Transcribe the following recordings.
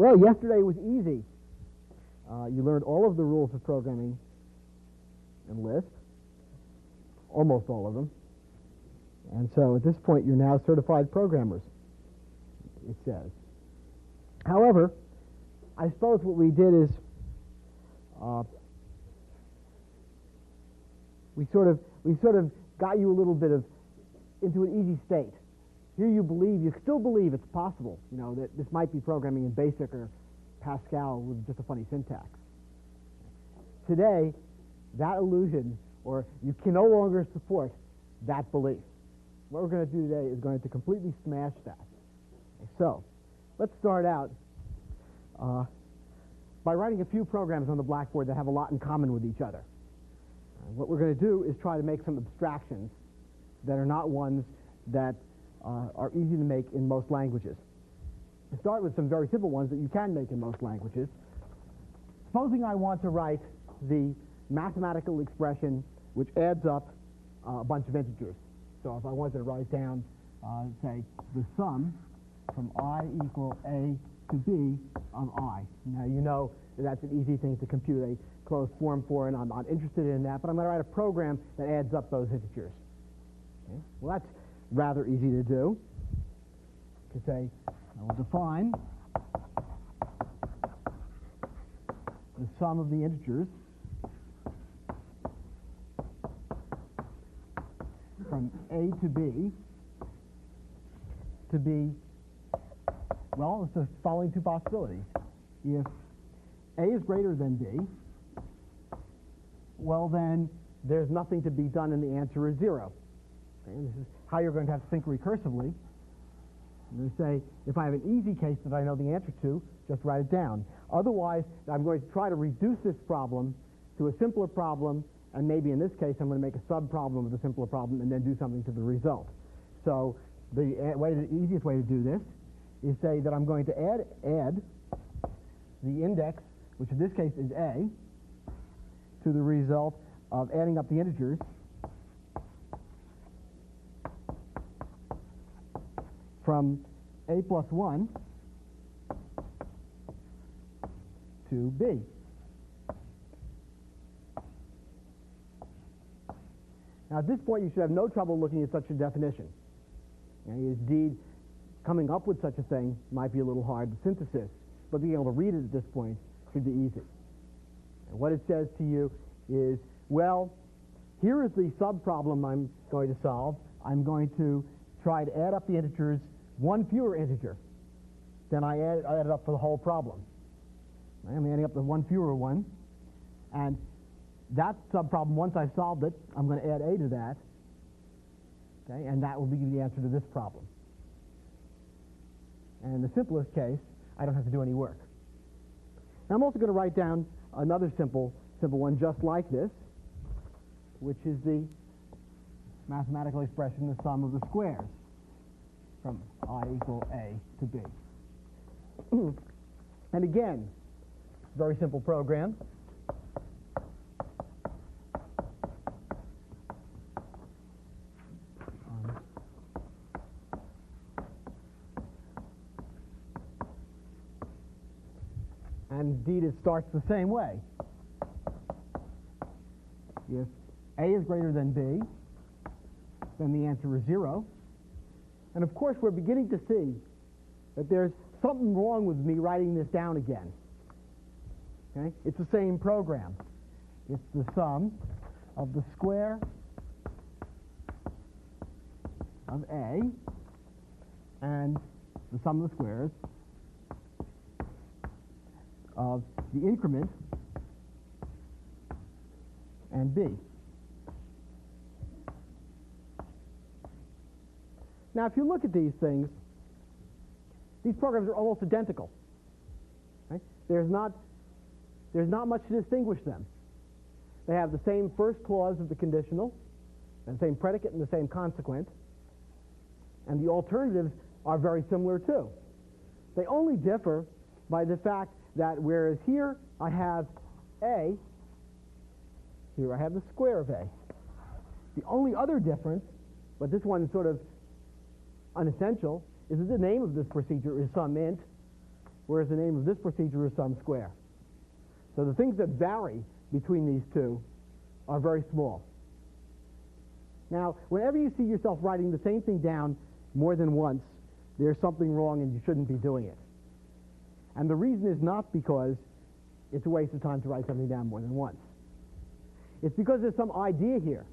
Well, yesterday was easy. You learned all of the rules of programming in Lisp, almost all of them. And so at this point, you're now certified programmers, it says. However, I suppose what we did is we sort of got you a little bit into an easy state. Here you still believe it's possible, that this might be programming in BASIC or Pascal with just a funny syntax. Today, that illusion, or you can no longer support that belief. What we're going to do today is going to completely smash that. So, let's start out by writing a few programs on the blackboard that have a lot in common with each other. What we're going to do is try to make some abstractions that are not ones that are easy to make in most languages. We'll start with some very simple ones that you can make in most languages. Supposing I want to write the mathematical expression which adds up a bunch of integers. So if I wanted to write down, say, the sum from I equal A to B of I. Now you know that's an easy thing to compute a closed form for, and I'm not interested in that, but I'm going to write a program that adds up those integers. Okay? Well, that's rather easy to do. You could say, I will define the sum of the integers from A to B to be, well, it's the following two possibilities. If A is greater than B, well, then there's nothing to be done and the answer is 0. Okay? This is how you're going to have to think recursively. I'm going to say, if I have an easy case that I know the answer to, just write it down. Otherwise, I'm going to try to reduce this problem to a simpler problem, and maybe in this case, I'm going to make a sub-problem of the simpler problem and then do something to the result. So the easiest way to do this is say that I'm going to add the index, which in this case is A, to the result of adding up the integers from A plus 1 to B. Now at this point you should have no trouble looking at such a definition. Indeed, coming up with such a thing might be a little hard, the synthesis, but being able to read it at this point should be easy. And what it says to you is, well, here is the sub-problem I'm going to solve. I'm going to try to add up the integers one fewer integer than I added up for the whole problem. I'm adding up the one fewer one, and that sub-problem, once I've solved it, I'm going to add A to that, okay, and that will be the answer to this problem. And in the simplest case, I don't have to do any work. Now I'm also going to write down another simple one just like this, which is the mathematical expression, the sum of the squares from I equal A to B. And again, very simple program. And indeed, it starts the same way. If A is greater than B, then the answer is 0. And of course, we're beginning to see that there's something wrong with me writing this down again. Okay? It's the same program. It's the sum of the square of A and the sum of the squares of the increment and B. Now, if you look at these things, these programs are almost identical. Right? There's not much to distinguish them. They have the same first clause of the conditional, and the same predicate and the same consequent, and the alternatives are very similar too. They only differ by the fact that whereas here I have A, here I have the square of A. The only other difference, but this one is sort of unessential, is that the name of this procedure is sum int, whereas the name of this procedure is sum square. So the things that vary between these two are very small. Now, whenever you see yourself writing the same thing down more than once, there's something wrong and you shouldn't be doing it. And the reason is not because it's a waste of time to write something down more than once. It's because there's some idea here,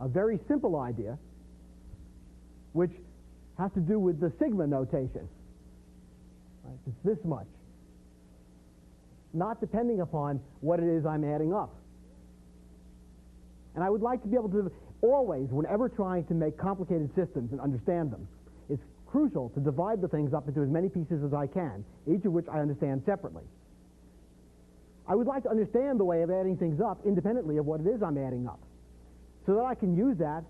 a very simple idea, which has to do with the sigma notation. Right? It's this much. Not depending upon what it is I'm adding up. And I would like to be able to always, whenever trying to make complicated systems and understand them, it's crucial to divide the things up into as many pieces as I can, each of which I understand separately. I would like to understand the way of adding things up independently of what it is I'm adding up, so that I can use that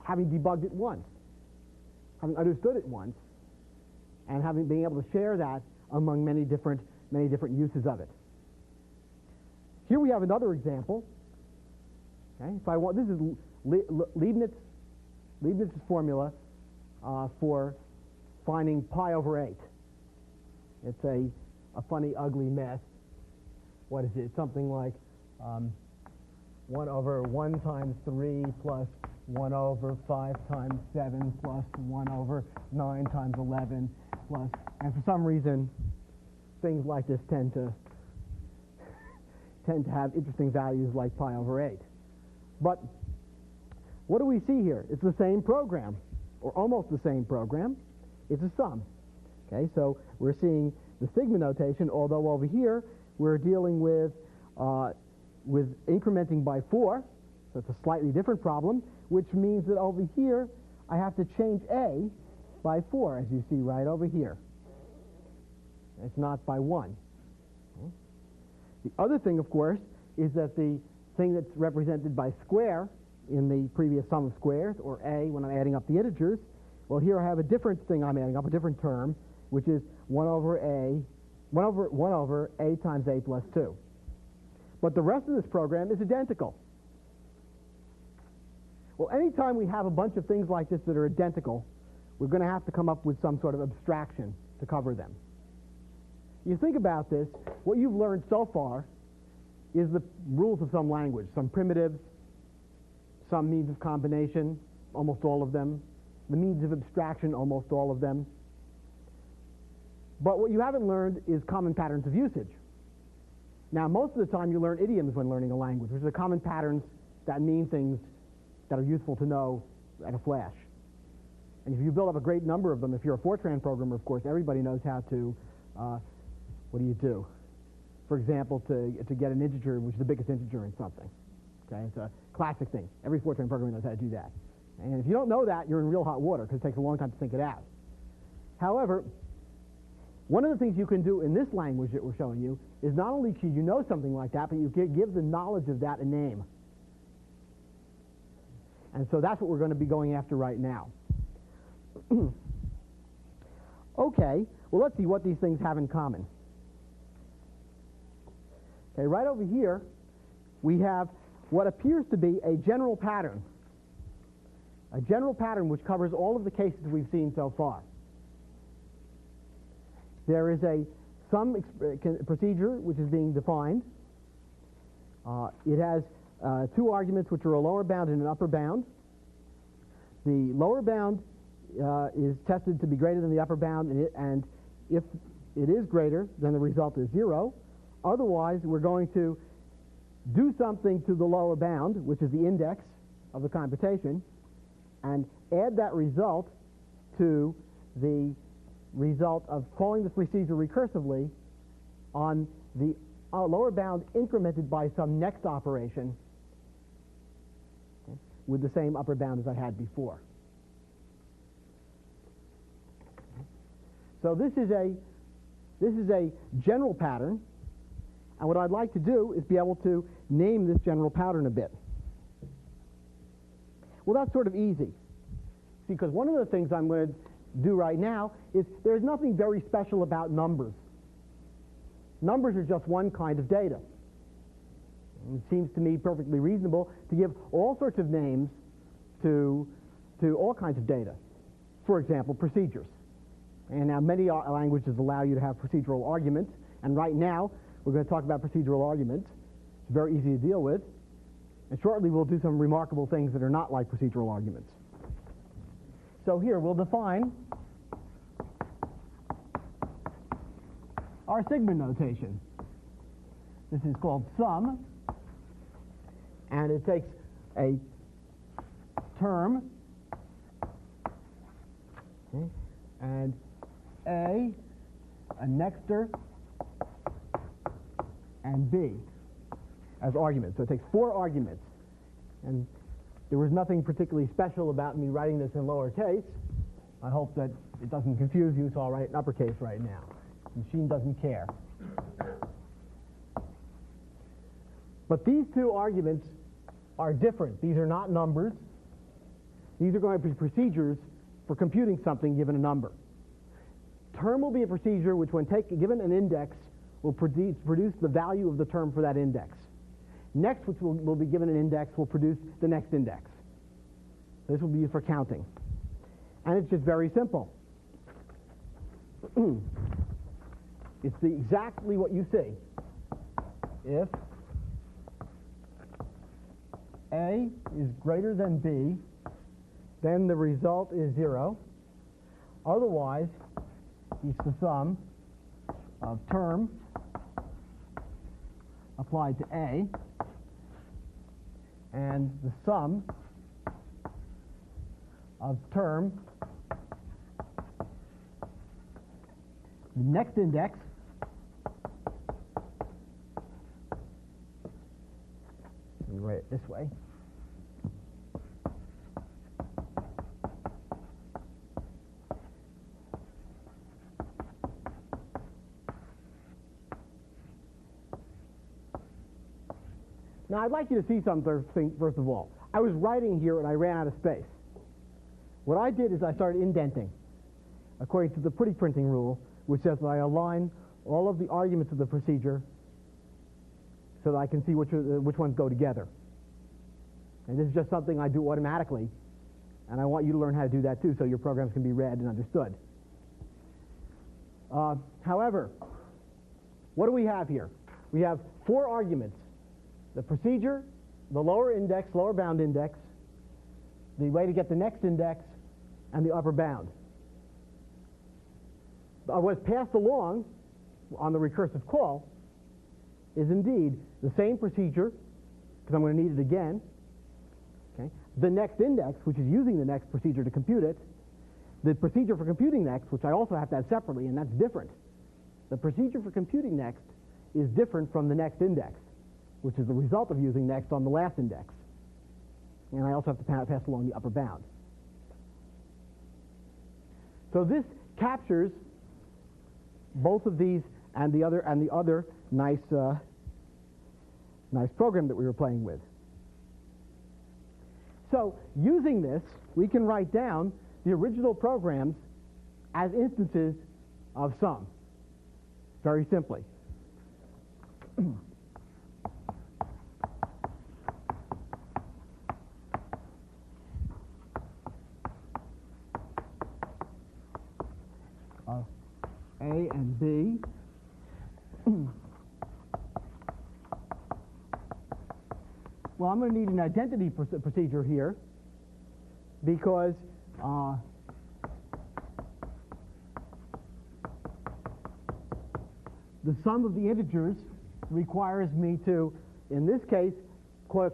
having debugged it once, having understood it once, and having been able to share that among many different uses of it. Here we have another example. Okay, if I want, this is Leibniz's formula for finding pi over 8. It's a funny, ugly mess. What is it? Something like 1 over 1 times 3 plus 1 over 5 times 7 plus 1 over 9 times 11 plus, and for some reason, things like this tend to have interesting values like pi over 8. But what do we see here? It's the same program, or almost the same program. It's a sum. Okay, so we're seeing the sigma notation, although over here we're dealing with incrementing by 4, so it's a slightly different problem, which means that over here I have to change a by 4, as you see right over here. It's not by 1. The other thing, of course, is that the thing that's represented by square in the previous sum of squares, or a, when I'm adding up the integers, well, here I have a different thing I'm adding up, a different term, which is 1 over a times a plus 2. But the rest of this program is identical. Well, anytime we have a bunch of things like this that are identical, we're going to have to come up with some sort of abstraction to cover them. You think about this, what you've learned so far is the rules of some language, some primitives, some means of combination, almost all of them, the means of abstraction, almost all of them. But what you haven't learned is common patterns of usage. Now, most of the time you learn idioms when learning a language, which are common patterns that mean things that are useful to know at a flash. And if you build up a great number of them, if you're a Fortran programmer, of course, everybody knows how to, what do you do? For example, to get an integer, which is the biggest integer in something. Okay, it's a classic thing. Every Fortran programmer knows how to do that. And if you don't know that, you're in real hot water, because it takes a long time to think it out. However, one of the things you can do in this language that we're showing you is not only should you know something like that, but you give the knowledge of that a name. And so that's what we're going to be going after right now. Okay, well, let's see what these things have in common. Okay, right over here, we have what appears to be a general pattern. A general pattern which covers all of the cases we've seen so far. There is a sum procedure which is being defined. It has two arguments which are a lower bound and an upper bound. The lower bound is tested to be greater than the upper bound, and if it is greater, then the result is 0. Otherwise, we're going to do something to the lower bound, which is the index of the computation, and add that result to the result of calling this procedure recursively on the lower bound incremented by some next operation, okay, with the same upper bound as I had before. So this is a general pattern, and what I'd like to do is be able to name this general pattern a bit. Well, that's sort of easy, because one of the things I'm going to do right now is there's nothing very special about numbers. Numbers are just one kind of data. And it seems to me perfectly reasonable to give all sorts of names to all kinds of data. For example, procedures. And now many languages allow you to have procedural arguments, and right now we're going to talk about procedural arguments. It's very easy to deal with, and shortly we'll do some remarkable things that are not like procedural arguments. So here we'll define our sigma notation. This is called sum, and it takes a term, okay, and a nexter, and b as arguments. So it takes 4 arguments. And there was nothing particularly special about me writing this in lowercase. I hope that it doesn't confuse you, so I'll write it in uppercase right now. The machine doesn't care. But these 2 arguments are different. These are not numbers. These are going to be procedures for computing something given a number. Term will be a procedure which, when given an index, will produce the value of the term for that index. Next, which will be given an index, will produce the next index. This will be used for counting. And it's just very simple. It's exactly what you see. If A is greater than B, then the result is 0. Otherwise, it's the sum of term applied to A and the sum of term, the next index, let me write it this way. Now, I'd like you to see something first of all. I was writing here and I ran out of space. What I did is I started indenting according to the pretty printing rule, which says that I align all of the arguments of the procedure so that I can see which ones go together. And this is just something I do automatically, and I want you to learn how to do that too so your programs can be read and understood. However, what do we have here? We have 4 arguments. The procedure, the lower index, lower bound index, the way to get the next index, and the upper bound. What's passed along on the recursive call is indeed the same procedure, because I'm going to need it again. Okay? The next index, which is using the next procedure to compute it. The procedure for computing next, which I also have to have separately, and that's different. The procedure for computing next is different from the next index, which is the result of using next on the last index. And I also have to pass along the upper bound. So this captures both of these and the other nice program that we were playing with. So using this, we can write down the original programs as instances of sum, very simply. A and B. Well, I'm going to need an identity procedure here because the sum of the integers requires me to, in this case,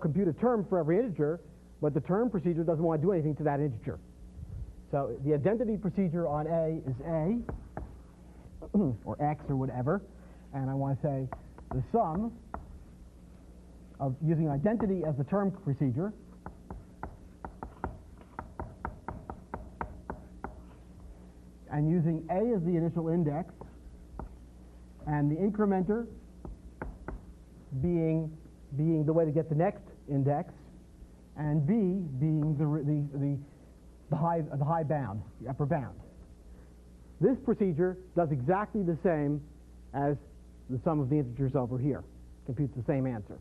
compute a term for every integer, but the term procedure doesn't want to do anything to that integer. So the identity procedure on A is A, or X or whatever, and I want to say the sum of using identity as the term procedure and using A as the initial index and the incrementer being the way to get the next index and B being the high bound, the upper bound. This procedure does exactly the same as the sum of the integers over here. Computes the same answer.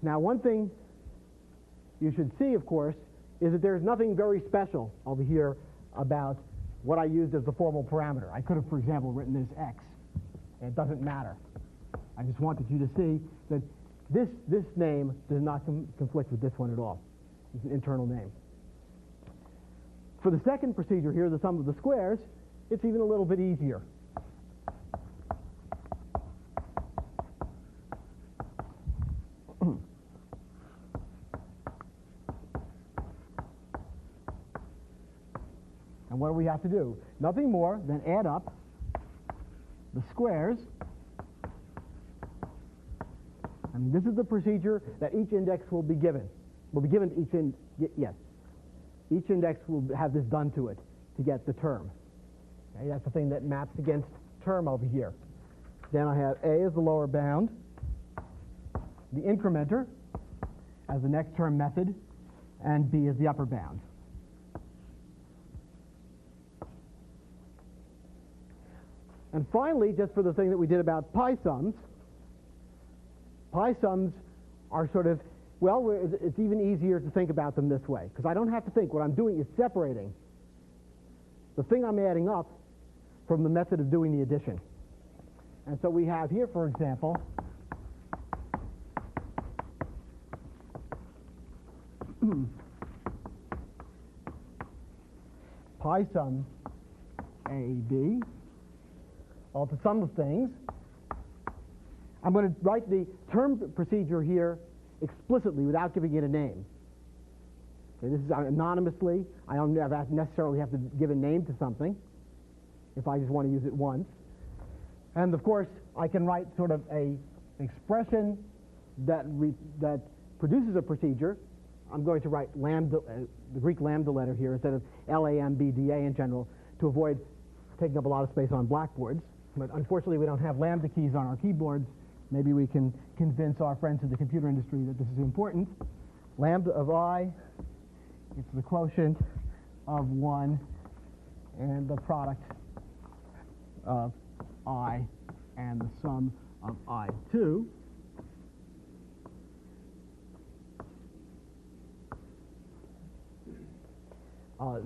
Now, one thing you should see, of course, is that there's nothing very special over here about what I used as the formal parameter. I could have, for example, written this x. It doesn't matter. I just wanted you to see that this name does not conflict with this one at all. It's an internal name. For the second procedure here, the sum of the squares, it's even a little bit easier. And what do we have to do? Nothing more than add up the squares. I mean, this is the procedure that each index will be given. Will be given to each yes. Each index will have this done to it to get the term. Okay, that's the thing that maps against term over here. Then I have A as the lower bound, the incrementer as the next term method, and B as the upper bound. And finally, just for the thing that we did about pi sums are sort of, well, it's even easier to think about them this way, because I don't have to think. What I'm doing is separating the thing I'm adding up from the method of doing the addition. And so we have here, for example, pi sum AB. Well, to sum of things, I'm going to write the term procedure here explicitly without giving it a name. Okay, this is anonymously. I don't necessarily have to give a name to something if I just want to use it once. And of course, I can write sort of an expression that produces a procedure. I'm going to write lambda, the Greek lambda letter here instead of lambda in general to avoid taking up a lot of space on blackboards. But unfortunately, we don't have lambda keys on our keyboards. Maybe we can convince our friends in the computer industry that this is important. Lambda of I, it's the quotient of 1 and the product of I and the sum of I2.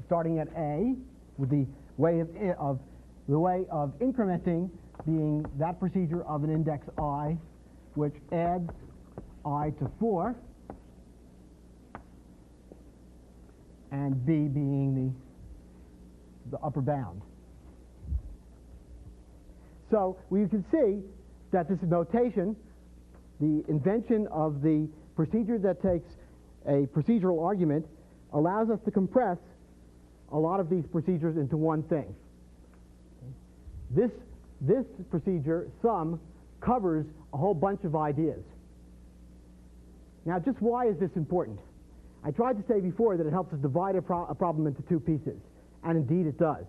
Starting at A, with the way of incrementing being that procedure of an index I, which adds I to 4, and B being the upper bound. So we can see that this notation, the invention of the procedure that takes a procedural argument, allows us to compress a lot of these procedures into one thing. This procedure, sum, covers a whole bunch of ideas. Now, just why is this important? I tried to say before that it helps us divide a problem into two pieces, and indeed it does.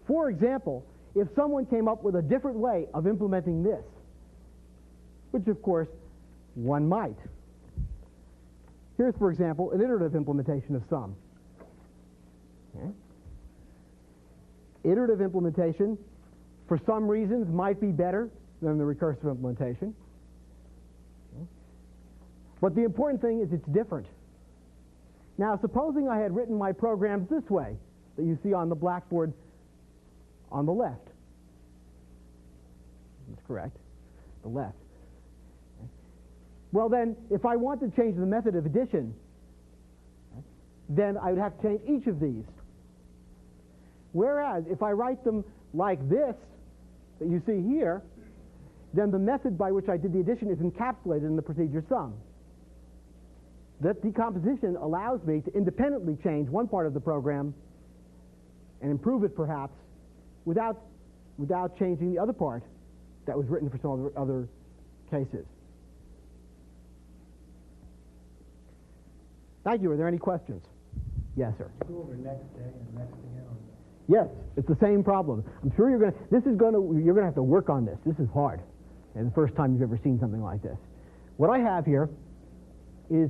For example, if someone came up with a different way of implementing this, which of course one might. Here's, for example, an iterative implementation of sum. Okay. Iterative implementation, for some reasons, might be better than the recursive implementation. Okay. But the important thing is it's different. Now, supposing I had written my programs this way, that you see on the blackboard on the left. That's correct, the left. Okay. Well then, if I want to change the method of addition, then I would have to change each of these. Whereas, if I write them like this, that you see here, then the method by which I did the addition is encapsulated in the procedure sum. That decomposition allows me to independently change one part of the program and improve it, perhaps, without changing the other part that was written for some other cases. Thank you. Are there any questions? Yes, sir. Go over next day and next thing else. Yes, it's the same problem. I'm sure you're going to have to work on this. This is hard. And the first time you've ever seen something like this. What I have here is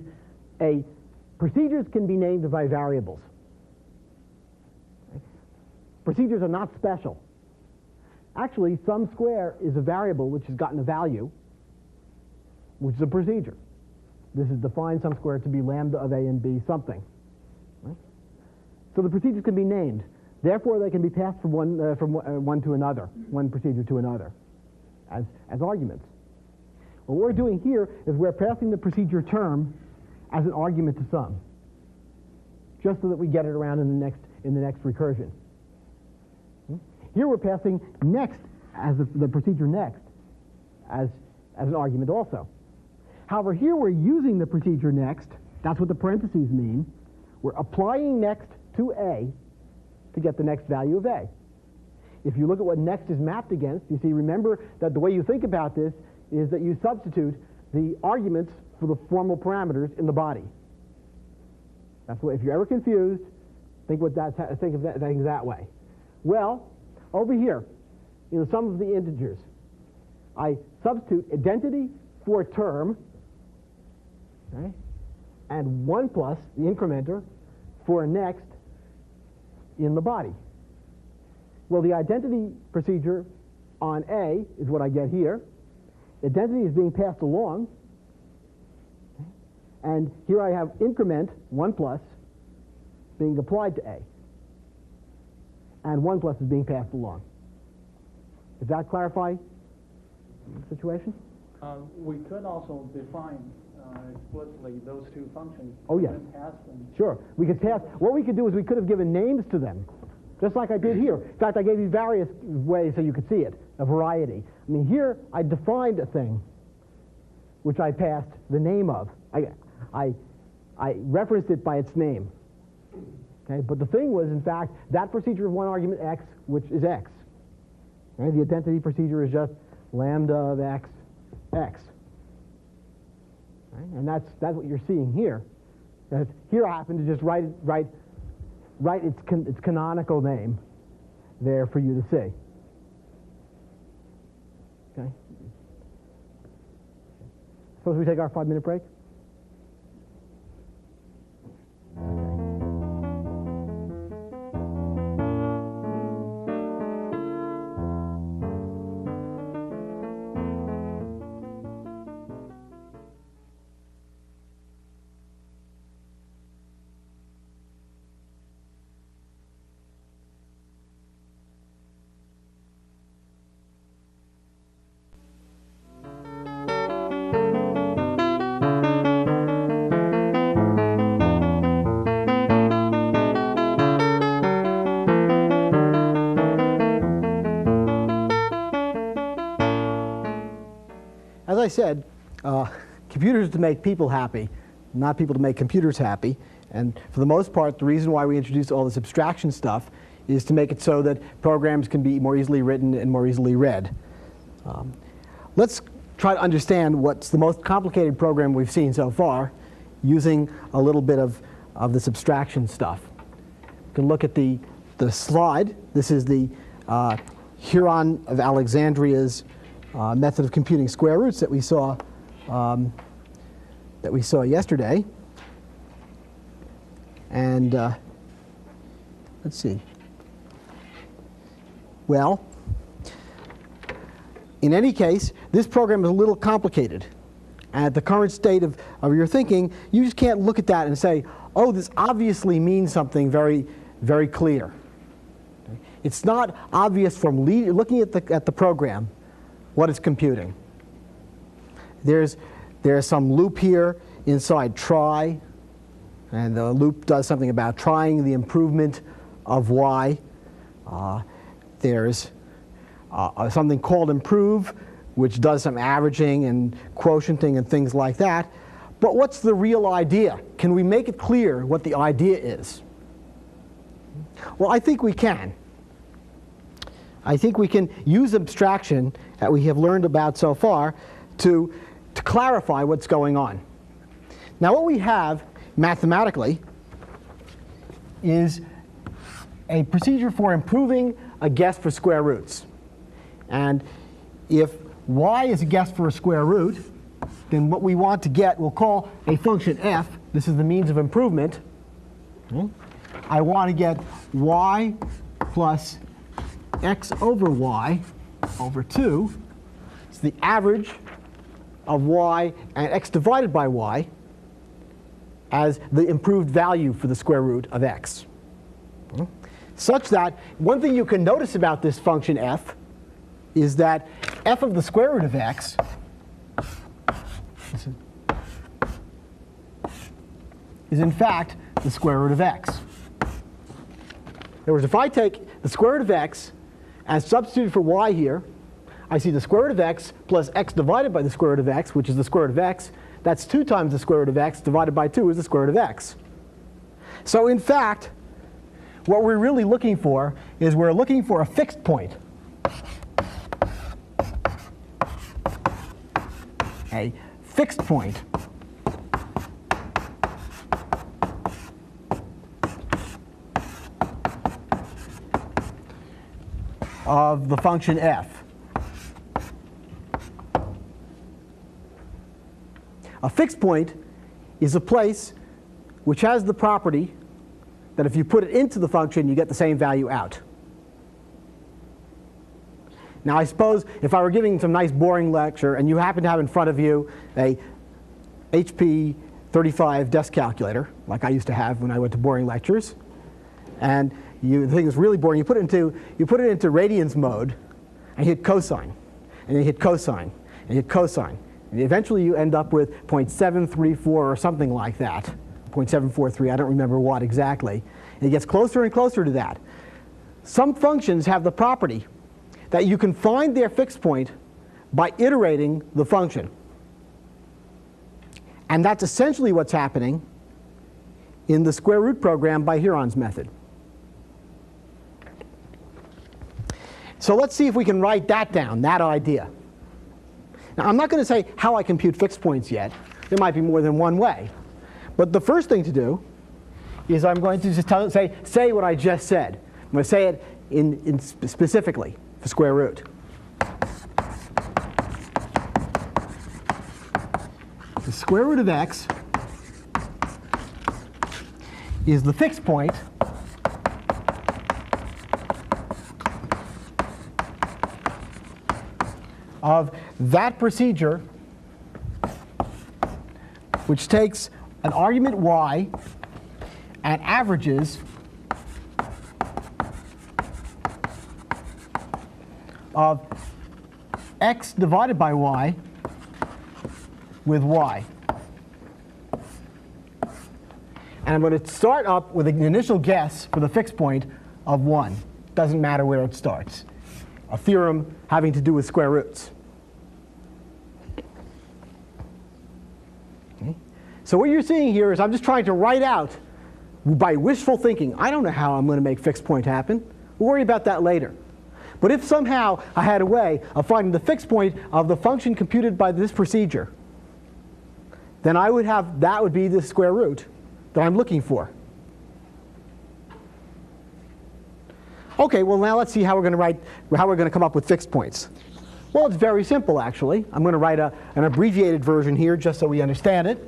procedures can be named by variables. Procedures are not special. Actually, sum square is a variable which has gotten a value, which is a procedure. This is define sum squared to be lambda of A and B something. Right? So the procedures can be named. Therefore, they can be passed from one to another, one procedure to another, as arguments. What we're doing here is we're passing the procedure term as an argument to sum, just so that we get it around in the next recursion. Here we're passing next as the procedure next as an argument also. However, here we're using the procedure next. That's what the parentheses mean. We're applying next to A to get the next value of A. If you look at what next is mapped against, you see, remember that the way you think about this is that you substitute the arguments for the formal parameters in the body. That's what, if you're ever confused, think of things that way. Well, over here, in the sum of the integers, I substitute identity for term, okay, and 1 plus the incrementer for next in the body. Well, the identity procedure on A is what I get here. Identity is being passed along. Okay, and here I have increment 1 plus being applied to A. And 1 plus is being passed along. Does that clarify the situation? We could also define explicitly those two functions. Oh, yes. Pass them. Sure. We could pass. What we could do is we could have given names to them, just like I did here. In fact, I gave you various ways so you could see it, a variety. I mean, here I defined a thing, which I passed the name of. I referenced it by its name. Okay, but the thing was, in fact, that procedure of one argument x, which is x. Okay, the identity procedure is just lambda of x, x. Right? And that's what you're seeing here. That here I happen to just write its canonical name there for you to see. Okay. Suppose we take our 5-minute break? As I said, computers are to make people happy, not people to make computers happy. And for the most part, the reason why we introduced all this abstraction stuff is to make it so that programs can be more easily written and more easily read. Let's try to understand what's the most complicated program we've seen so far using a little bit of this abstraction stuff. You can look at the slide. This is the Huron of Alexandria's method of computing square roots that we saw yesterday. And let's see. Well, in any case, this program is a little complicated. And at the current state of your thinking, you just can't look at that and say, oh, this obviously means something very, very clear. It's not obvious from looking at the program what it's computing. There's some loop here inside try, and the loop does something about trying the improvement of y. There's something called improve, which does some averaging and quotienting and things like that. But what's the real idea? Can we make it clear what the idea is? Well, I think we can. I think we can use abstraction that we have learned about so far to clarify what's going on. Now, what we have mathematically is a procedure for improving a guess for square roots. And if y is a guess for a square root, then what we want to get, we'll call a function f. This is the means of improvement. I want to get y plus x over y over 2. It's the average of y and x divided by y. as the improved value for the square root of x. Such that one thing you can notice about this function f is that f of the square root of x is in fact the square root of x. In other words, if I take the square root of x and substitute for y here, I see the square root of x plus x divided by the square root of x, which is the square root of x. That's 2 times the square root of x divided by 2 is the square root of x. So in fact, what we're really looking for is we're looking for a fixed point. A fixed point of the function f. A fixed point is a place which has the property that if you put it into the function, you get the same value out. Now, I suppose if I were giving some nice boring lecture and you happen to have in front of you a HP 35 desk calculator, like I used to have when I went to boring lectures, and the thing is really boring, you put it into radians mode, and you hit cosine, and you hit cosine, and you hit cosine. And eventually you end up with 0.734 or something like that. 0.743, I don't remember what exactly. And it gets closer and closer to that. Some functions have the property that you can find their fixed point by iterating the function. And that's essentially what's happening in the square root program by Heron's method. So let's see if we can write that down, that idea. Now, I'm not going to say how I compute fixed points yet. There might be more than one way. But the first thing to do is I'm going to just say what I just said. I'm going to say it in specifically for square root. The square root of x is the fixed point of that procedure which takes an argument y and averages of x divided by y with y. And I'm going to start up with an initial guess for the fixed point of 1. Doesn't matter where it starts. A theorem having to do with square roots. Okay. So what you're seeing here is I'm just trying to write out by wishful thinking. I don't know how I'm going to make fixed point happen. We'll worry about that later. But if somehow I had a way of finding the fixed point of the function computed by this procedure, then I would have, that would be the square root that I'm looking for. Okay, well now let's see how we're going to come up with fixed points. Well, it's very simple actually. I'm going to write an abbreviated version here just so we understand it.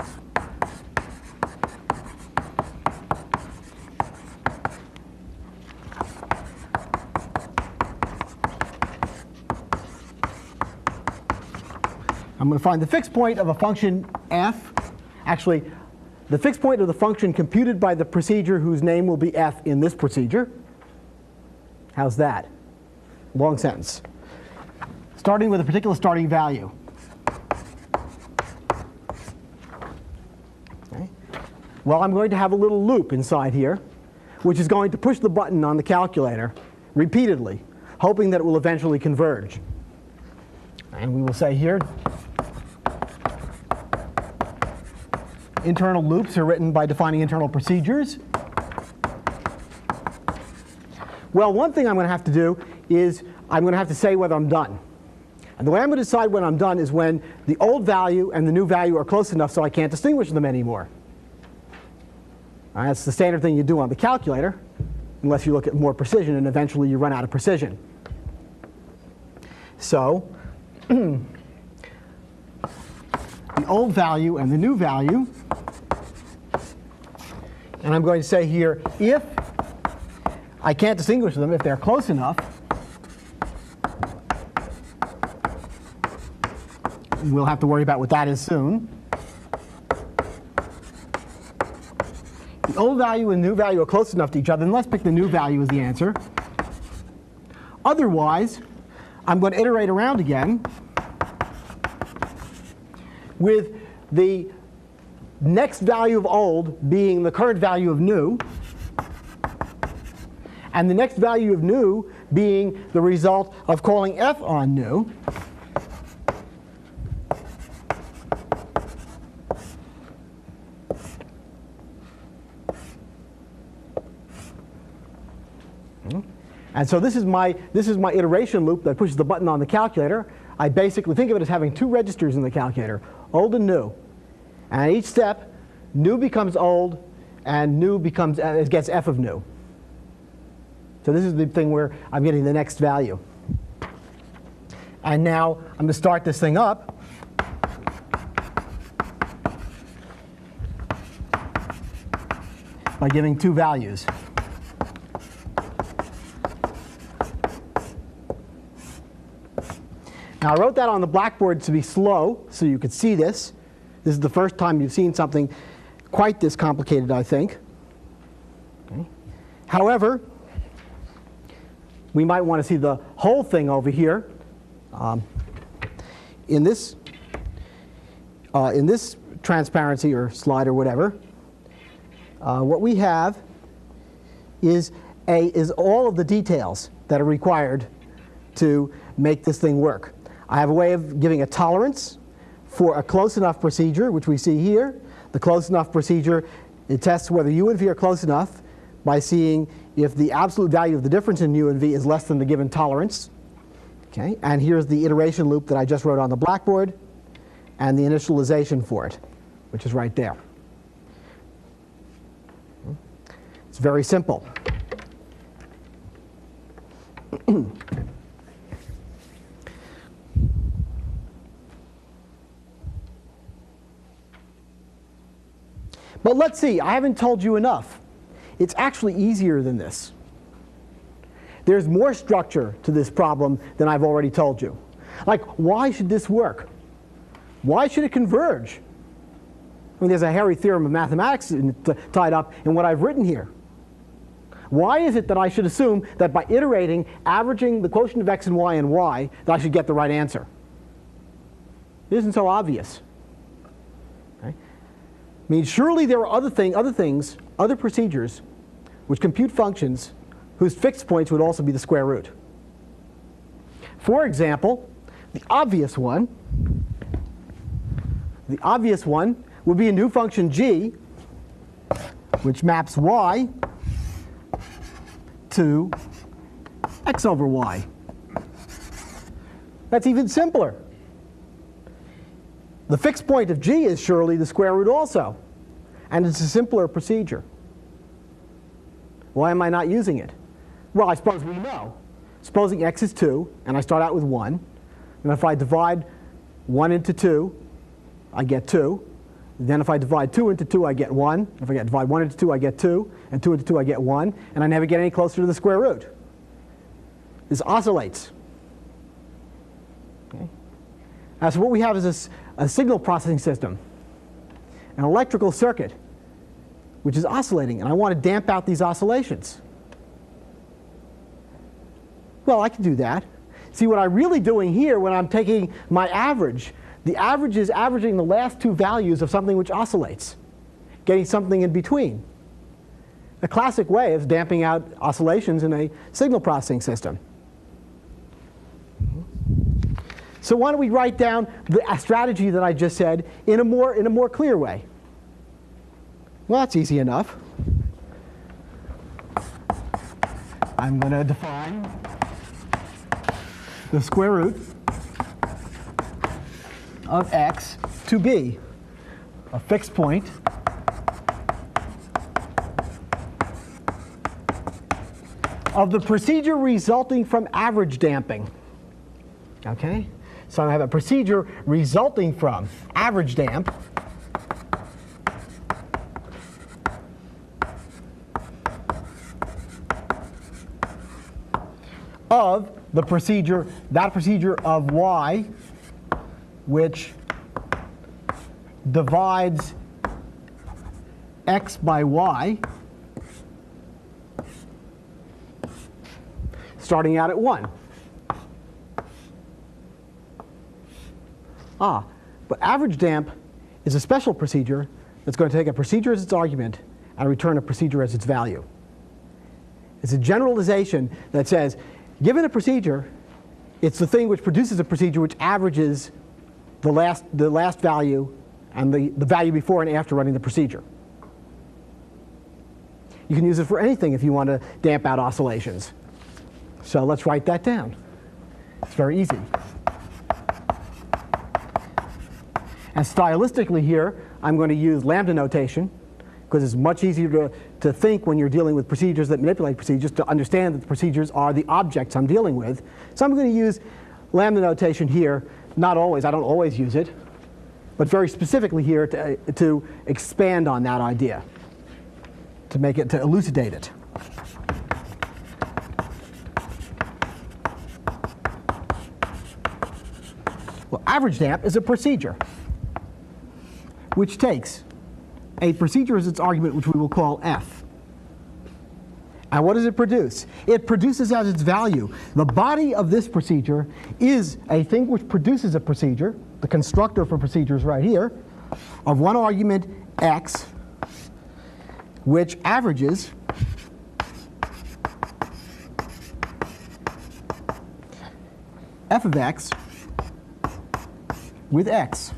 I'm going to find the fixed point of a function f. Actually, the fixed point of the function computed by the procedure whose name will be f in this procedure. How's that? Long sentence. Starting with a particular starting value. Okay. Well, I'm going to have a little loop inside here, which is going to push the button on the calculator repeatedly, hoping that it will eventually converge. And we will say here, internal loops are written by defining internal procedures. Well, one thing I'm going to have to do is I'm going to have to say whether I'm done. And the way I'm going to decide when I'm done is when the old value and the new value are close enough so I can't distinguish them anymore. That's the standard thing you do on the calculator, unless you look at more precision, and eventually you run out of precision. So the old value and the new value, and I'm going to say here, if I can't distinguish them, if they're close enough, we'll have to worry about what that is soon. old value and new value are close enough to each other, then let's pick the new value as the answer. Otherwise, I'm going to iterate around again with the next value of old being the current value of new, and the next value of new being the result of calling f on new. And so this is my iteration loop that pushes the button on the calculator. I basically think of it as having two registers in the calculator, old and new. And at each step, new becomes old, and new becomes gets f of new. So this is the thing where I'm getting the next value. And now I'm going to start this thing up. By giving two values. Now I wrote that on the blackboard to be slow, so you could see this. This is the first time you've seen something quite this complicated, I think. Okay. However, we might want to see the whole thing over here. In this transparency or slide or whatever, what we have is all of the details that are required to make this thing work. I have a way of giving a tolerance for a close enough procedure, which we see here. The close enough procedure, it tests whether u and v are close enough by seeing if the absolute value of the difference in u and v is less than the given tolerance. Okay, and here's the iteration loop that I just wrote on the blackboard and the initialization for it, which is right there. It's very simple. But let's see, I haven't told you enough. It's actually easier than this. There's more structure to this problem than I've already told you. Like, why should this work? Why should it converge? I mean, there's a hairy theorem of mathematics tied up in what I've written here. Why is it that I should assume that by iterating, averaging the quotient of x and y, that I should get the right answer? It isn't so obvious. I mean, surely there are other procedures which compute functions whose fixed points would also be the square root. For example, the obvious one would be a new function g, which maps y to x over y. That's even simpler. The fixed point of g is surely the square root also, and it's a simpler procedure. Why am I not using it? Well, I suppose we know. Supposing x is 2, and I start out with 1, and if I divide 1 into 2, I get 2. Then if I divide 2 into 2, I get 1. If I divide 1 into 2, I get 2, and 2 into 2, I get 1, and I never get any closer to the square root. This oscillates. Okay. So what we have is a signal processing system, an electrical circuit, which is oscillating, and I want to damp out these oscillations. Well, I can do that. See, what I'm really doing here when I'm taking my average, the average is averaging the last two values of something which oscillates, getting something in between. A classic way of damping out oscillations in a signal processing system. So why don't we write down the strategy that I just said in a more clear way? Well, that's easy enough. I'm going to define the square root of x to be a fixed point of the procedure resulting from average damping. Okay? So I have a procedure resulting from average damp of that procedure of y, which divides x by y, starting out at 1. But average damp is a special procedure that's going to take a procedure as its argument and return a procedure as its value. It's a generalization that says, given a procedure, it's the thing which produces a procedure which averages the last value and the value before and after running the procedure. You can use it for anything if you want to damp out oscillations. So let's write that down. It's very easy. And stylistically here, I'm going to use lambda notation, because it's much easier to think when you're dealing with procedures that manipulate procedures to understand that the procedures are the objects I'm dealing with. So I'm going to use lambda notation here. Not always. I don't always use it. But very specifically here to expand on that idea, to elucidate it. Well, average damp is a procedure which takes a procedure as its argument, which we will call f. And what does it produce? It produces as its value. The body of this procedure is a thing which produces a procedure, the constructor for procedures right here, of one argument x, which averages f of x with x.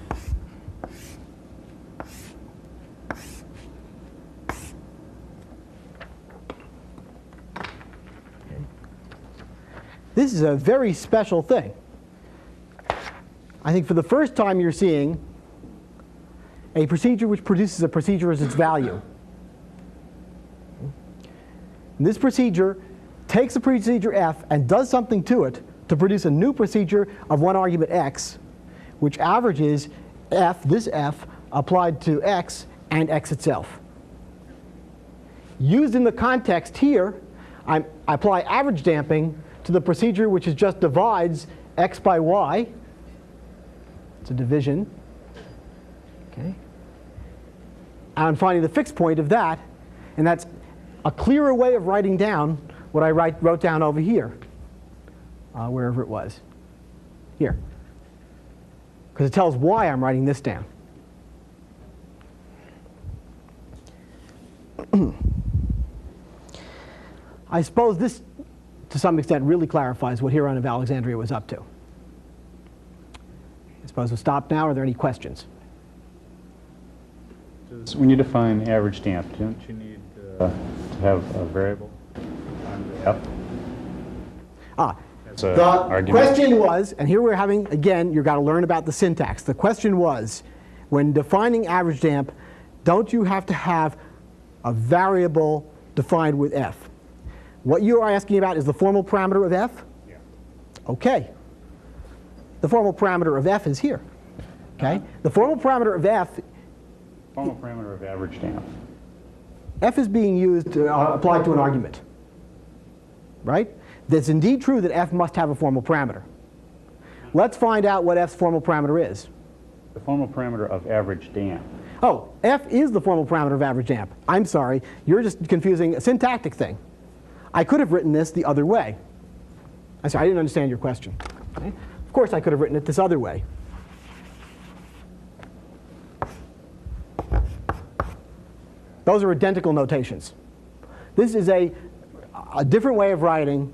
This is a very special thing. I think for the first time you're seeing a procedure which produces a procedure as its value. And this procedure takes a procedure f and does something to it to produce a new procedure of one argument x, which averages f, this f, applied to x and x itself. Used in the context here, I apply average damping to the procedure which just divides x by y. It's a division. Okay. And I'm finding the fixed point of that, and that's a clearer way of writing down what I wrote down over here, wherever it was. Here. Because it tells why I'm writing this down. I suppose this, to some extent, really clarifies what Hieron of Alexandria was up to. I suppose we'll stop now. Are there any questions? When you define average damp, don't you need to have a variable f? The question was, and here we're having, again, you've got to learn about the syntax. The question was, when defining average damp, don't you have to have a variable defined with f? What you are asking about is the formal parameter of f? Yeah. Okay. The formal parameter of f is here. Okay? The formal parameter of f... Formal parameter of average damp. f is being used to apply to an argument. Right? It's indeed true that f must have a formal parameter. Let's find out what f's formal parameter is. The formal parameter of average damp. Oh, f is the formal parameter of average damp. I'm sorry. You're just confusing a syntactic thing. I could have written this the other way. I'm sorry, I didn't understand your question. Okay? Of course, I could have written it this other way. Those are identical notations. This is a different way of writing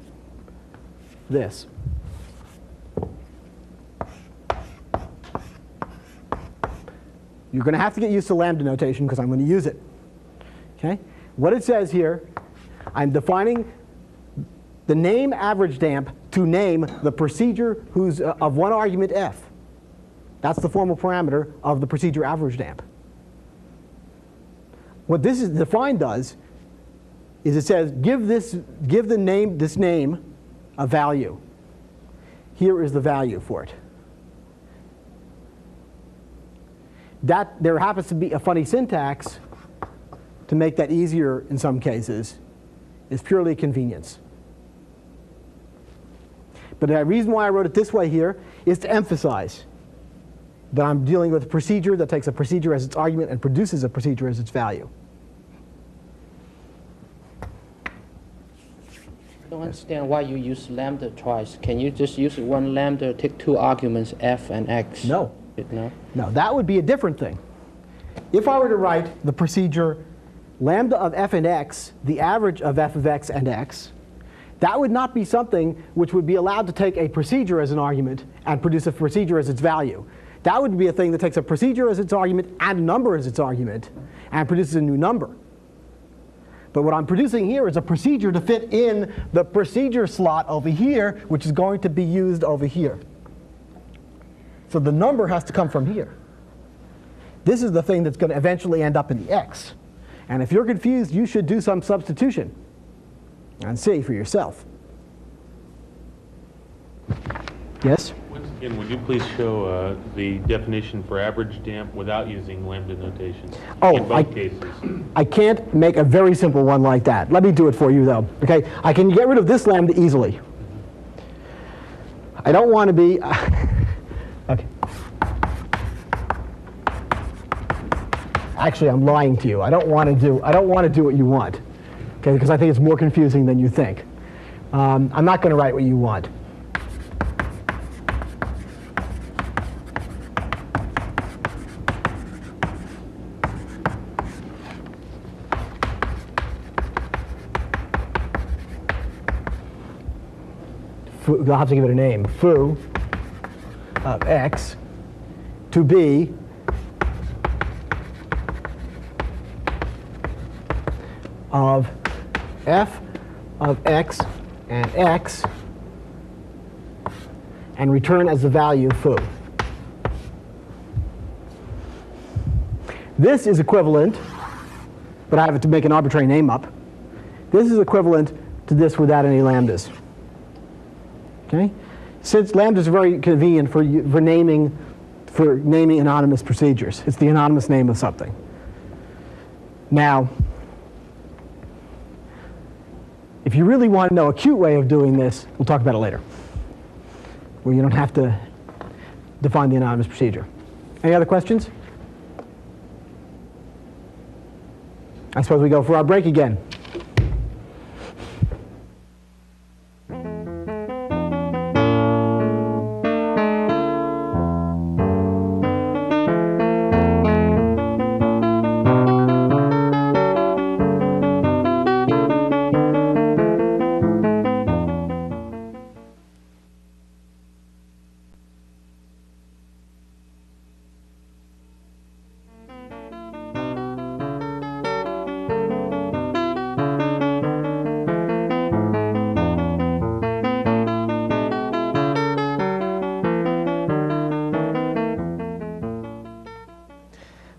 this. You're going to have to get used to lambda notation because I'm going to use it. Okay? What it says here, I'm defining the name average damp to name the procedure whose of one argument f. That's the formal parameter of the procedure average damp. What this is defined does is it says give this name a value. Here is the value for it. That there happens to be a funny syntax to make that easier in some cases. Is purely convenience. But the reason why I wrote it this way here is to emphasize that I'm dealing with a procedure that takes a procedure as its argument and produces a procedure as its value. don't understand why you use lambda twice. Can you just use one lambda, take two arguments, f and x? No. No? No, that would be a different thing. If I were to write the procedure lambda of f and x, the average of f of x and x, that would not be something which would be allowed to take a procedure as an argument and produce a procedure as its value. That would be a thing that takes a procedure as its argument and a number as its argument and produces a new number. But what I'm producing here is a procedure to fit in the procedure slot over here, which is going to be used over here. So the number has to come from here. This is the thing that's going to eventually end up in the x. And if you're confused, you should do some substitution and see for yourself. Yes? Once again, would you please show the definition for average damp without using lambda notation in both cases? I can't make a very simple one like that. Let me do it for you, though. Okay? I can get rid of this lambda easily. I don't want to be... okay. Actually, I'm lying to you. I don't want to do what you want, okay? Because I think it's more confusing than you think. I'm not going to write what you want. I'll have to give it a name. Foo of x to be of f of x and return as the value foo. This is equivalent, but I have to make an arbitrary name up. This is equivalent to this without any lambdas. Okay? Since lambdas are very convenient for naming anonymous procedures. It's the anonymous name of something. Now, if you really want to know a cute way of doing this, we'll talk about it later, where you don't have to define the anonymous procedure. Any other questions? I suppose we go for our break again.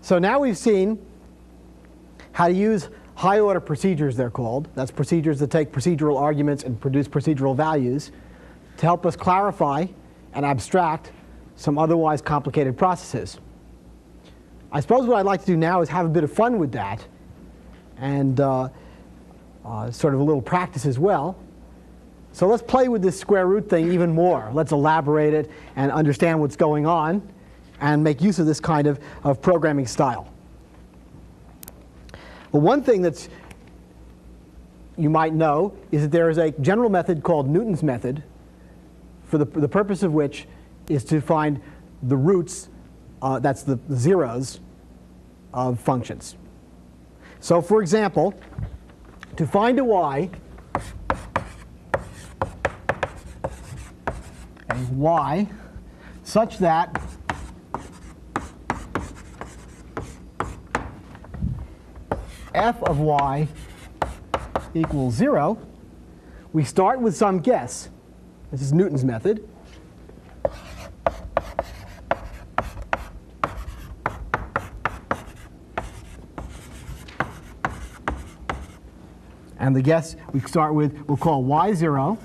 So now we've seen how to use high-order procedures, they're called. That's procedures that take procedural arguments and produce procedural values to help us clarify and abstract some otherwise complicated processes. I suppose what I'd like to do now is have a bit of fun with that and sort of a little practice as well. So let's play with this square root thing even more. Let's elaborate it and understand what's going on and make use of this kind of programming style. Well, one thing that you might know is that there is a general method called Newton's method, for the purpose of which is to find the roots, that's the zeros, of functions. So for example, to find a y such that f of y equals 0, we start with some guess. This is Newton's method. And the guess we start with, we'll call y0.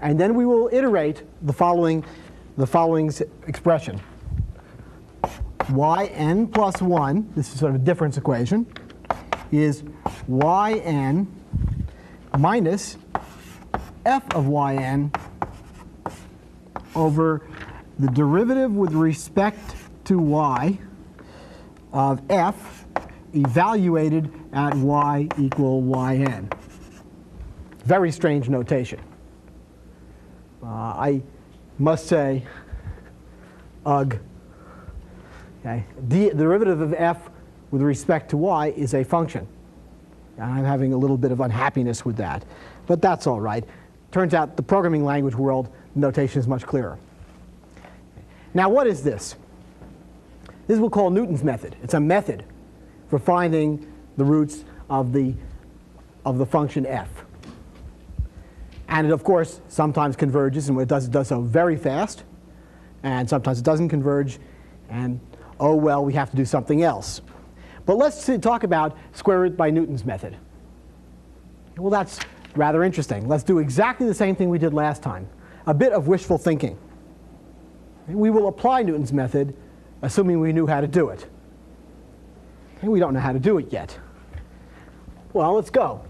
And then we will iterate the following expression. yn plus 1, this is sort of a difference equation, is yn minus f of yn over the derivative with respect to y of f evaluated at y equal yn. Very strange notation. I must say, ugh. Okay. The derivative of f with respect to y is a function. And I'm having a little bit of unhappiness with that. But that's all right. Turns out the programming language world, notation is much clearer. Now what is this? This is what we'll call Newton's method. It's a method for finding the roots of the function f. And it, of course, sometimes converges, and when it does so very fast. And sometimes it doesn't converge, and oh well, we have to do something else. But let's talk about square root by Newton's method. Well, that's rather interesting. Let's do exactly the same thing we did last time. A bit of wishful thinking. We will apply Newton's method, assuming we knew how to do it. And we don't know how to do it yet. Well, let's go.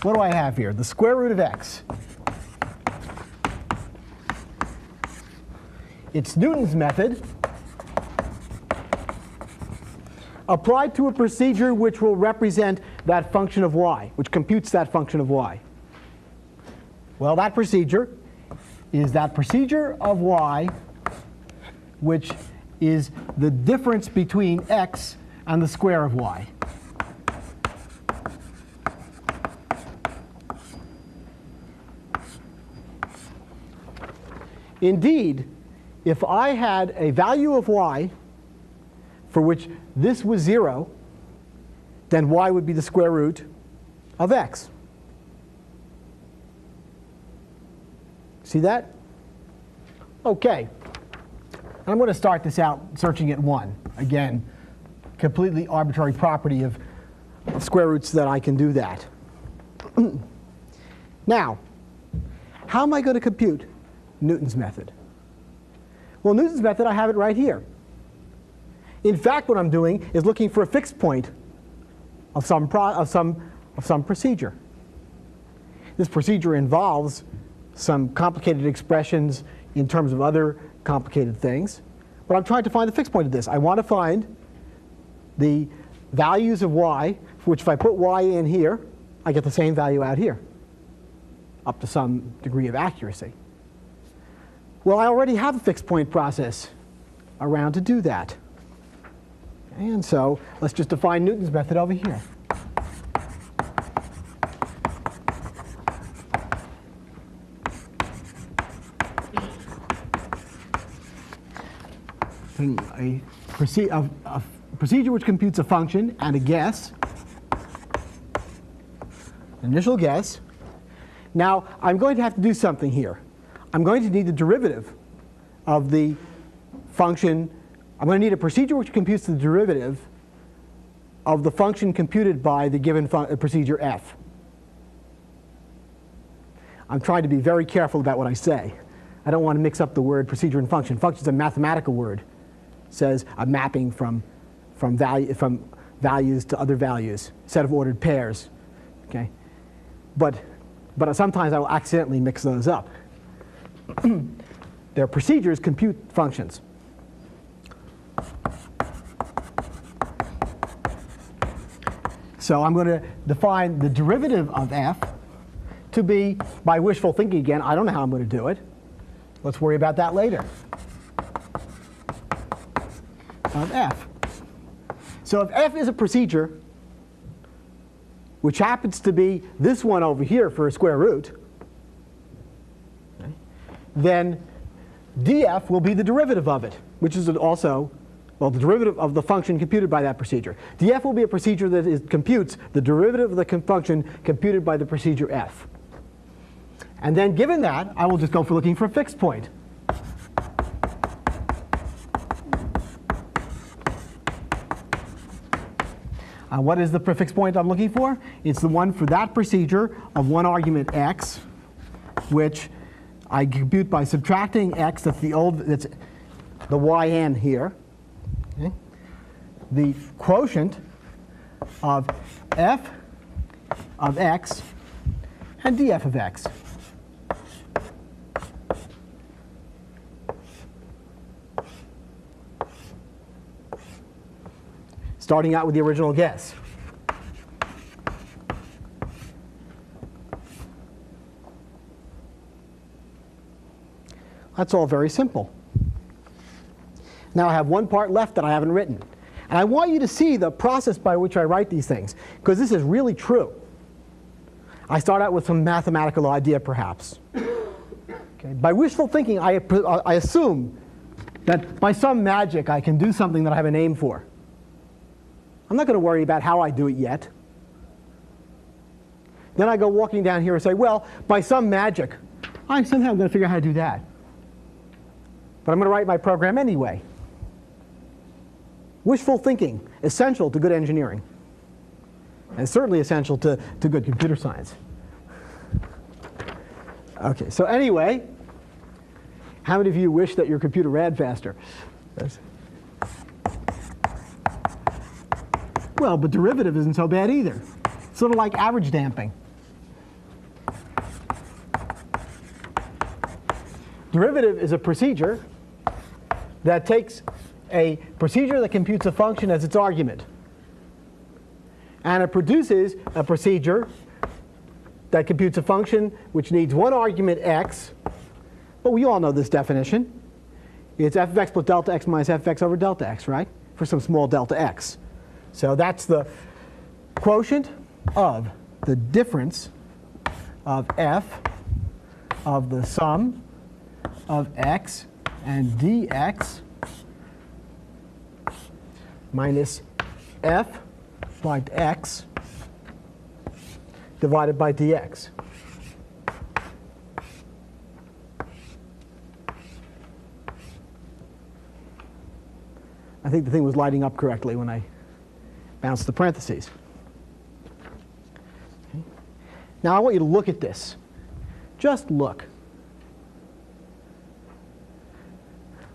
What do I have here? The square root of x. It's Newton's method applied to a procedure which will represent that function of y, which computes that function of y. Well, that procedure is that procedure of y which is the difference between x and the square of y. Indeed, if I had a value of y for which this was 0, then y would be the square root of x. See that? Okay. I'm going to start this out searching at 1. Again, completely arbitrary property of square roots that I can do that. Now, how am I going to compute Newton's method? Well, Newton's method, I have it right here. In fact, what I'm doing is looking for a fixed point of some procedure. This procedure involves some complicated expressions in terms of other complicated things. But I'm trying to find the fixed point of this. I want to find the values of y, for which if I put y in here, I get the same value out here, up to some degree of accuracy. Well, I already have a fixed point process around to do that. And so let's just define Newton's method over here. A procedure which computes a function and a guess, initial guess. Now, I'm going to have to do something here. I'm going to need the derivative of the function. I'm going to need a procedure which computes the derivative of the function computed by the given procedure f. I'm trying to be very careful about what I say. I don't want to mix up the word procedure and function. Function is a mathematical word. It says a mapping from values to other values, set of ordered pairs. Okay? But sometimes I will accidentally mix those up. Their procedures compute functions. So I'm going to define the derivative of f to be, by wishful thinking again, I don't know how I'm going to do it. Let's worry about that later. Of f. So if f is a procedure which happens to be this one over here for a square root, okay, then df will be the derivative of it, which is also, well, the derivative of the function computed by that procedure. df will be a procedure that computes the derivative of the function computed by the procedure f. And then given that, I will just go for looking for a fixed point. What is the fixed point I'm looking for? It's the one for that procedure of one argument x, which I compute by subtracting x, that's the yn here, okay? The quotient of f of x and df of x. Starting out with the original guess. That's all very simple. Now I have one part left that I haven't written. And I want you to see the process by which I write these things, because this is really true. I start out with some mathematical idea, perhaps. Okay. By wishful thinking, I assume that by some magic I can do something that I have a name for. I'm not going to worry about how I do it yet. Then I go walking down here and say, well, by some magic, I'm somehow going to figure out how to do that. But I'm going to write my program anyway. Wishful thinking, essential to good engineering. And certainly essential to good computer science. Okay, so anyway, how many of you wish that your computer ran faster? Well, but derivative isn't so bad either. Sort of like average damping. Derivative is a procedure that takes a procedure that computes a function as its argument. And it produces a procedure that computes a function which needs one argument x. But we all know this definition. It's f of x plus delta x minus f of x over delta x, right? For some small delta x. So that's the quotient of the difference of f of the sum of x and dx minus f by x divided by dx. I think the thing was lighting up correctly when I bounced the parentheses. Okay. Now I want you to look at this. Just look.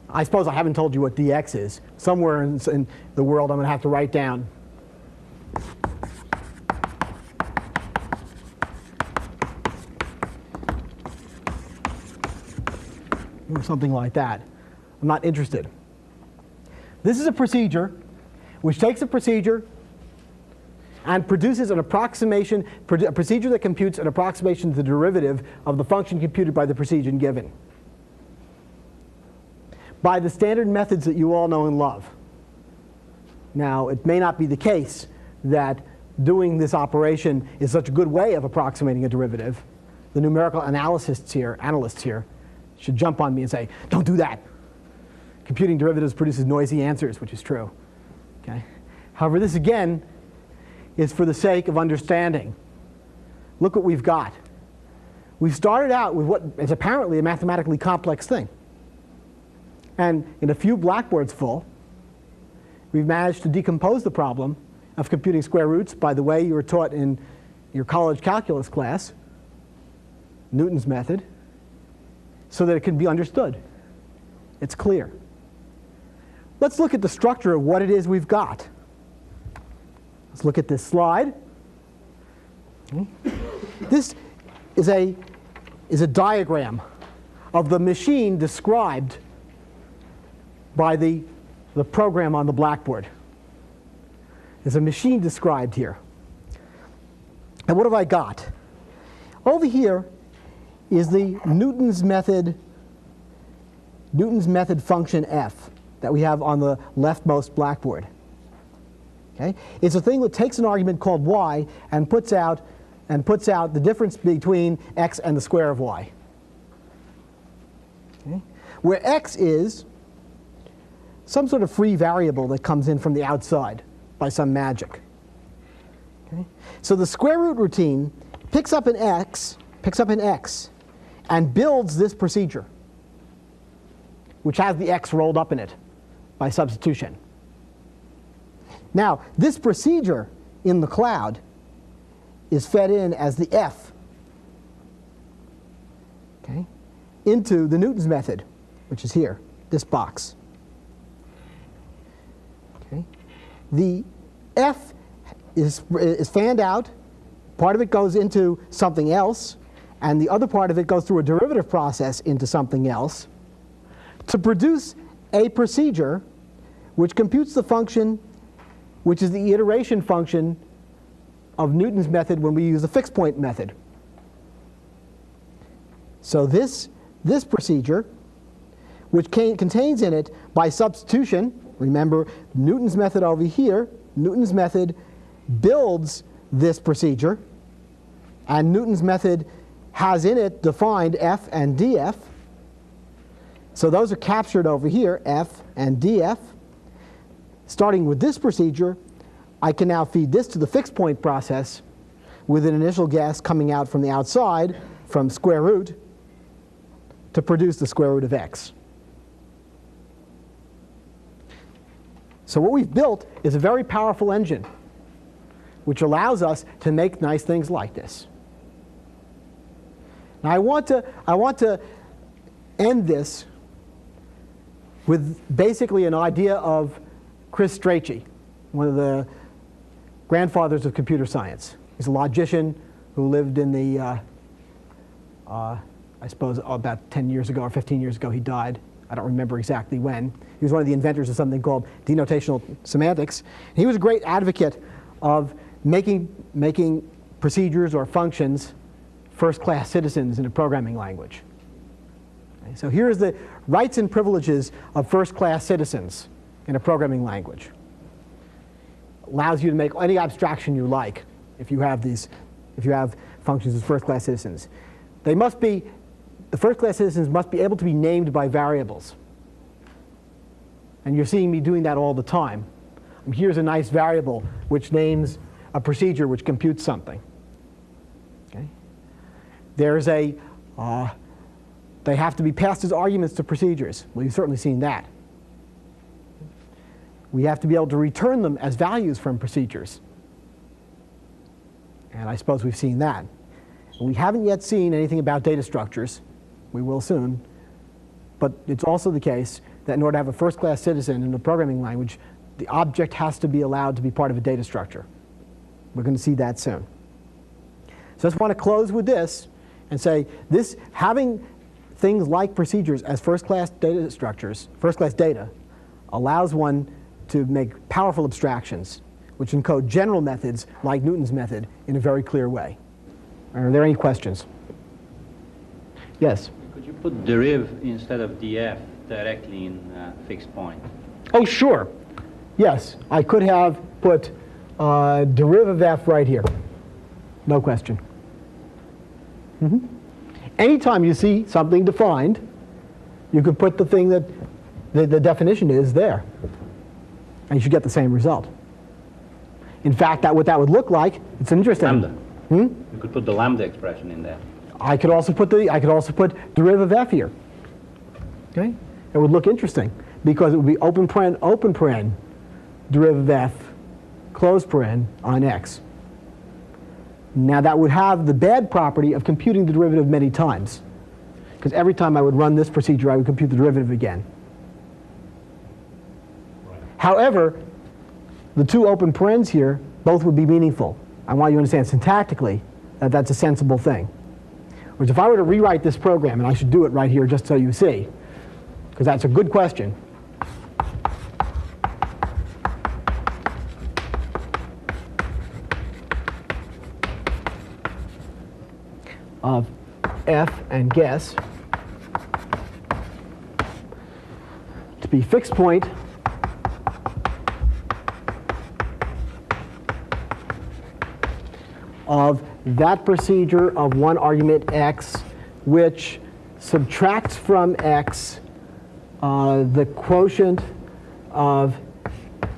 I suppose I haven't told you what dx is. Somewhere in the world I'm going to have to write down or something like that. I'm not interested. This is a procedure which takes a procedure and produces an approximation, a procedure that computes an approximation to the derivative of the function computed by the procedure given, by the standard methods that you all know and love. Now, it may not be the case that doing this operation is such a good way of approximating a derivative. The numerical analysts here should jump on me and say, don't do that. Computing derivatives produces noisy answers, which is true. Okay? However, this again is for the sake of understanding. Look what we've got. We've started out with what is apparently a mathematically complex thing. And in a few blackboards full, we've managed to decompose the problem of computing square roots by the way you were taught in your college calculus class, Newton's method, so that it can be understood. It's clear. Let's look at the structure of what it is we've got. Let's look at this slide. This is a diagram of the machine described by the program on the blackboard. There's a machine described here. And what have I got? Over here is the Newton's method function f that we have on the leftmost blackboard. Okay? It's a thing that takes an argument called y and puts out the difference between x and the square of y. Okay? Where x is some sort of free variable that comes in from the outside by some magic. Okay? So the square root routine picks up an x, and builds this procedure, which has the x rolled up in it by substitution. Now, this procedure in the cloud is fed in as the f, okay, into the Newton's method, which is here, this box. Okay. The f is fanned out. Part of it goes into something else, and the other part of it goes through a derivative process into something else to produce a procedure which computes the function which is the iteration function of Newton's method when we use the fixed point method. So this procedure which contains in it, by substitution, remember Newton's method over here, Newton's method builds this procedure, and Newton's method has in it defined f and df. So those are captured over here, f and df. Starting with this procedure, I can now feed this to the fixed point process with an initial guess coming out from the outside, from square root, to produce the square root of x. So what we've built is a very powerful engine which allows us to make nice things like this. Now I want to end this with basically an idea of Chris Strachey, one of the grandfathers of computer science. He's a logician who lived in the, I suppose about 10 years ago or 15 years ago he died. I don't remember exactly when. He was one of the inventors of something called denotational semantics. He was a great advocate of making procedures or functions first-class citizens in a programming language. Okay, so here's the rights and privileges of first-class citizens in a programming language. Allows you to make any abstraction you like if you have functions as first-class citizens. The first-class citizens must be able to be named by variables. And you're seeing me doing that all the time. Here's a nice variable which names a procedure which computes something. Okay? There's they have to be passed as arguments to procedures. Well, you've certainly seen that. We have to be able to return them as values from procedures. And I suppose we've seen that. And we haven't yet seen anything about data structures. We will soon. But it's also the case that in order to have a first-class citizen in a programming language, the object has to be allowed to be part of a data structure. We're going to see that soon. So I just want to close with this and say this, having things like procedures as first-class data structures, first-class data, allows one to make powerful abstractions which encode general methods like Newton's method in a very clear way. Are there any questions? Yes? Could you put deriv instead of df directly in fixed point? Oh, sure. Yes, I could have put deriv of f right here. No question. Anytime you see something defined, you could put the thing that the definition is there. And you should get the same result. In fact, what that would look like, it's interesting. Lambda. You could put the lambda expression in there. I could also put deriv of f here. Okay? It would look interesting because it would be open paren, deriv of f, close paren on x. Now that would have the bad property of computing the derivative many times, because every time I would run this procedure, I would compute the derivative again. Right. However, the two open parens here both would be meaningful. I want you to understand syntactically that that's a sensible thing. Which if I were to rewrite this program, and I should do it right here just so you see, because that's a good question. Of f and guess to be fixed point of that procedure of one argument x which subtracts from x the quotient of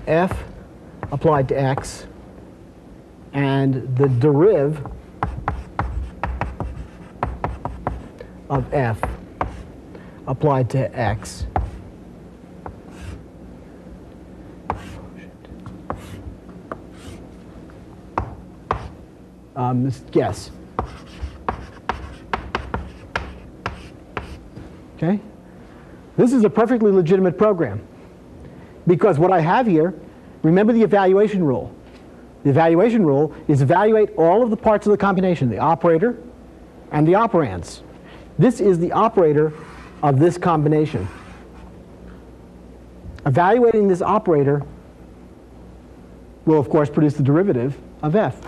f applied to x and the deriv of f applied to x. Guess. Okay? This is a perfectly legitimate program because what I have here, remember the evaluation rule. The evaluation rule is evaluate all of the parts of the combination, the operator and the operands. This is the operator of this combination. Evaluating this operator will, of course, produce the derivative of f.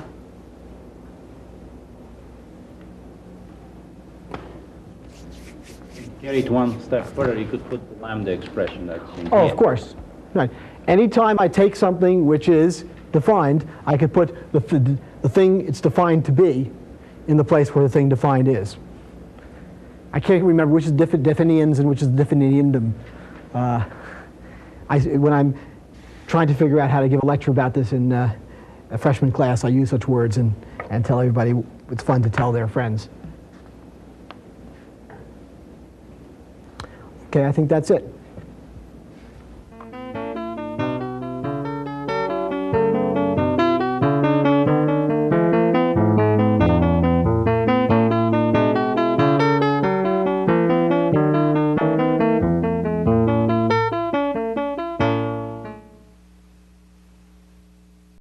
carry it one step further, you could put the lambda expression that's in Oh, here. of course. Right. Anytime I take something which is defined, I could put the thing it's defined to be in the place where the thing defined is. I can't remember which is definiens and which is definiendum. When I'm trying to figure out how to give a lecture about this in a freshman class, I use such words and tell everybody it's fun to tell their friends. Okay, I think that's it.